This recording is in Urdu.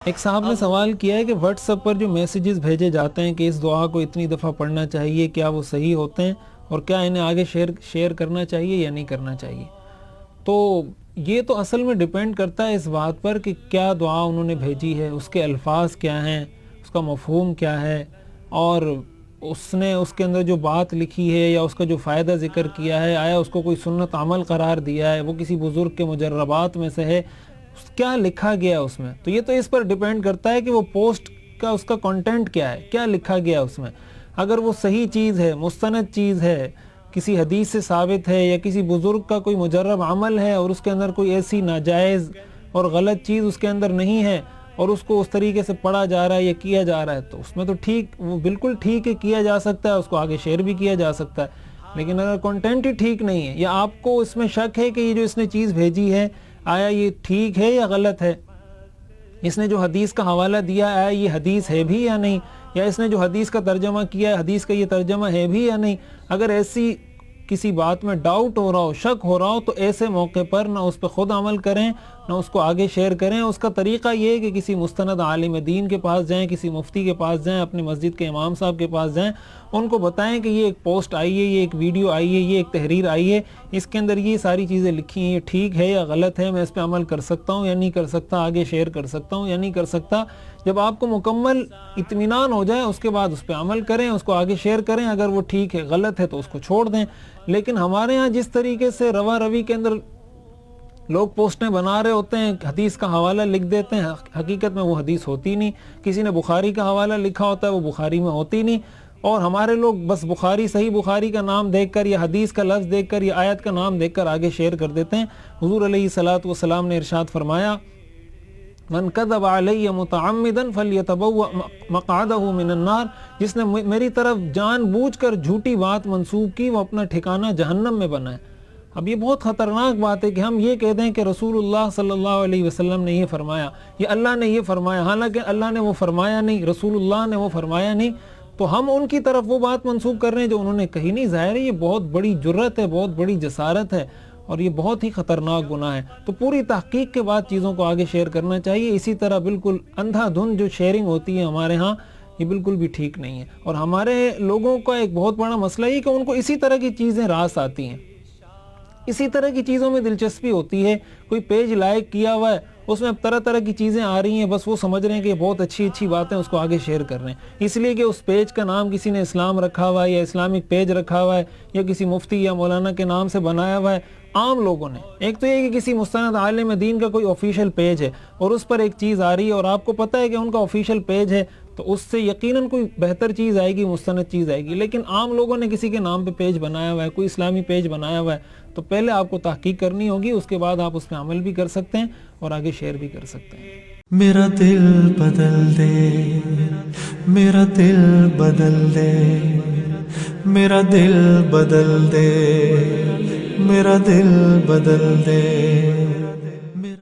ایک صاحب نے سوال کیا ہے کہ واٹس ایپ پر جو میسیجز بھیجے جاتے ہیں کہ اس دعا کو اتنی دفعہ پڑھنا چاہیے، کیا وہ صحیح ہوتے ہیں اور کیا انہیں آگے شیئر کرنا چاہیے یا نہیں کرنا چاہیے؟ تو یہ تو اصل میں ڈیپینڈ کرتا ہے اس بات پر کہ کیا دعا انہوں نے بھیجی ہے، اس کے الفاظ کیا ہیں، اس کا مفہوم کیا ہے، اور اس نے اس کے اندر جو بات لکھی ہے یا اس کا جو فائدہ ذکر کیا ہے، آیا اس کو کوئی سنت عمل قرار دیا ہے، وہ کسی بزرگ کے مجربات میں سے ہے، کیا لکھا گیا اس میں؟ تو یہ تو اس پر ڈیپینڈ کرتا ہے کہ وہ پوسٹ کا اس کا کنٹینٹ کیا ہے، کیا لکھا گیا اس میں۔ اگر وہ صحیح چیز ہے، مستند چیز ہے، کسی حدیث سے ثابت ہے یا کسی بزرگ کا کوئی مجرب عمل ہے اور اس کے اندر کوئی ایسی ناجائز اور غلط چیز اس کے اندر نہیں ہے اور اس کو اس طریقے سے پڑھا جا رہا ہے یا کیا جا رہا ہے، تو اس میں تو ٹھیک، وہ بالکل ٹھیک ہے، کیا جا سکتا ہے، اس کو آگے شیئر بھی کیا جا سکتا ہے۔ لیکن اگر کنٹینٹ ہی ٹھیک نہیں ہے یا آپ کو اس میں شک ہے کہ یہ جو اس نے چیز بھیجی ہے آیا یہ ٹھیک ہے یا غلط ہے، اس نے جو حدیث کا حوالہ دیا آیا یہ حدیث ہے بھی یا نہیں، یا اس نے جو حدیث کا ترجمہ کیا ہے حدیث کا یہ ترجمہ ہے بھی یا نہیں، اگر ایسی کسی بات میں ڈاؤٹ ہو رہا ہو، شک ہو رہا ہو، تو ایسے موقع پر نہ اس پہ خود عمل کریں نہ اس کو آگے شیئر کریں۔ اس کا طریقہ یہ ہے کہ کسی مستند عالم دین کے پاس جائیں، کسی مفتی کے پاس جائیں، اپنی مسجد کے امام صاحب کے پاس جائیں، ان کو بتائیں کہ یہ ایک پوسٹ آئی ہے، یہ ایک ویڈیو آئی ہے، یہ ایک تحریر آئی ہے، اس کے اندر یہ ساری چیزیں لکھی ہیں، یہ ٹھیک ہے یا غلط ہے، میں اس پہ عمل کر سکتا ہوں یا نہیں کر سکتا، آگے شیئر کر سکتا ہوں یا نہیں کر سکتا۔ جب آپ کو مکمل اطمینان ہو جائے اس کے بعد اس پہ عمل کریں، اس کو آگے شیئر کریں، اگر وہ ٹھیک ہے غلط ہے تو اس کو چھوڑ دیں۔ لیکن ہمارے ہاں جس طریقے سے روا روی کے اندر لوگ پوسٹیں بنا رہے ہوتے ہیں، حدیث کا حوالہ لکھ دیتے ہیں، حقیقت میں وہ حدیث ہوتی نہیں، کسی نے بخاری کا حوالہ لکھا ہوتا ہے وہ بخاری میں ہوتی نہیں، اور ہمارے لوگ بس بخاری، صحیح بخاری کا نام دیکھ کر یا حدیث کا لفظ دیکھ کر یا آیت کا نام دیکھ کر آگے شیئر کر دیتے ہیں۔ حضور علیہ الصلوۃ والسلام نے ارشاد فرمایا، من کذب علی متعمدا فلیتبوأ مقعدہ من النار، جس نے میری طرف جان بوجھ کر جھوٹی بات منسوب کی وہ اپنا ٹھکانہ جہنم میں بنائے۔ اب یہ بہت خطرناک بات ہے کہ ہم یہ کہہ دیں کہ رسول اللہ صلی اللہ علیہ وسلم نے یہ فرمایا یا اللہ نے یہ فرمایا، حالانکہ اللہ نے وہ فرمایا نہیں، رسول اللہ نے وہ فرمایا نہیں، تو ہم ان کی طرف وہ بات منسوب کر رہے ہیں جو انہوں نے کہی نہیں۔ ظاہر ہے یہ بہت بڑی جرت ہے، بہت بڑی جسارت ہے اور یہ بہت ہی خطرناک گناہ ہے۔ تو پوری تحقیق کے بعد چیزوں کو آگے شیئر کرنا چاہیے۔ اسی طرح بالکل اندھا دھند جو شیئرنگ ہوتی ہے ہمارے ہاں، یہ بالکل بھی ٹھیک نہیں ہے، اور ہمارے لوگوں کا ایک بہت بڑا مسئلہ یہ کہ ان کو اسی طرح کی چیزیں راس آتی ہیں، اسی طرح کی چیزوں میں دلچسپی ہوتی ہے۔ کوئی پیج لائک کیا ہوا ہے، اس میں طرح طرح کی چیزیں آ رہی ہیں، بس وہ سمجھ رہے ہیں کہ یہ بہت اچھی اچھی باتیں، اس کو آگے شیئر کر رہے ہیں، اس لیے کہ اس پیج کا نام کسی نے اسلام رکھا ہوا ہے یا اسلامک پیج رکھا ہوا ہے یا کسی مفتی یا مولانا کے نام سے بنایا ہوا ہے۔ عام لوگوں نے، ایک تو یہ کہ کسی مستند عالم دین کا کوئی آفیشیل پیج ہے اور اس پر ایک چیز آ رہی ہے اور آپ کو پتہ ہے کہ ان کا آفیشیل پیج ہے، تو اس سے یقیناً کوئی بہتر چیز آئے گی، مستند چیز آئے گی۔ لیکن عام لوگوں نے کسی کے نام پہ پیج بنایا ہوا ہے، کوئی اسلامی پیج بنایا ہوا ہے، تو پہلے آپ کو تحقیق کرنی ہوگی، اس کے بعد آپ اس پہ عمل بھی کر سکتے ہیں اور آگے شیئر بھی کر سکتے ہیں۔ میرا دل بدل دے، میرا دل بدل دے، میرا دل بدل دے، میرا دل بدل دے۔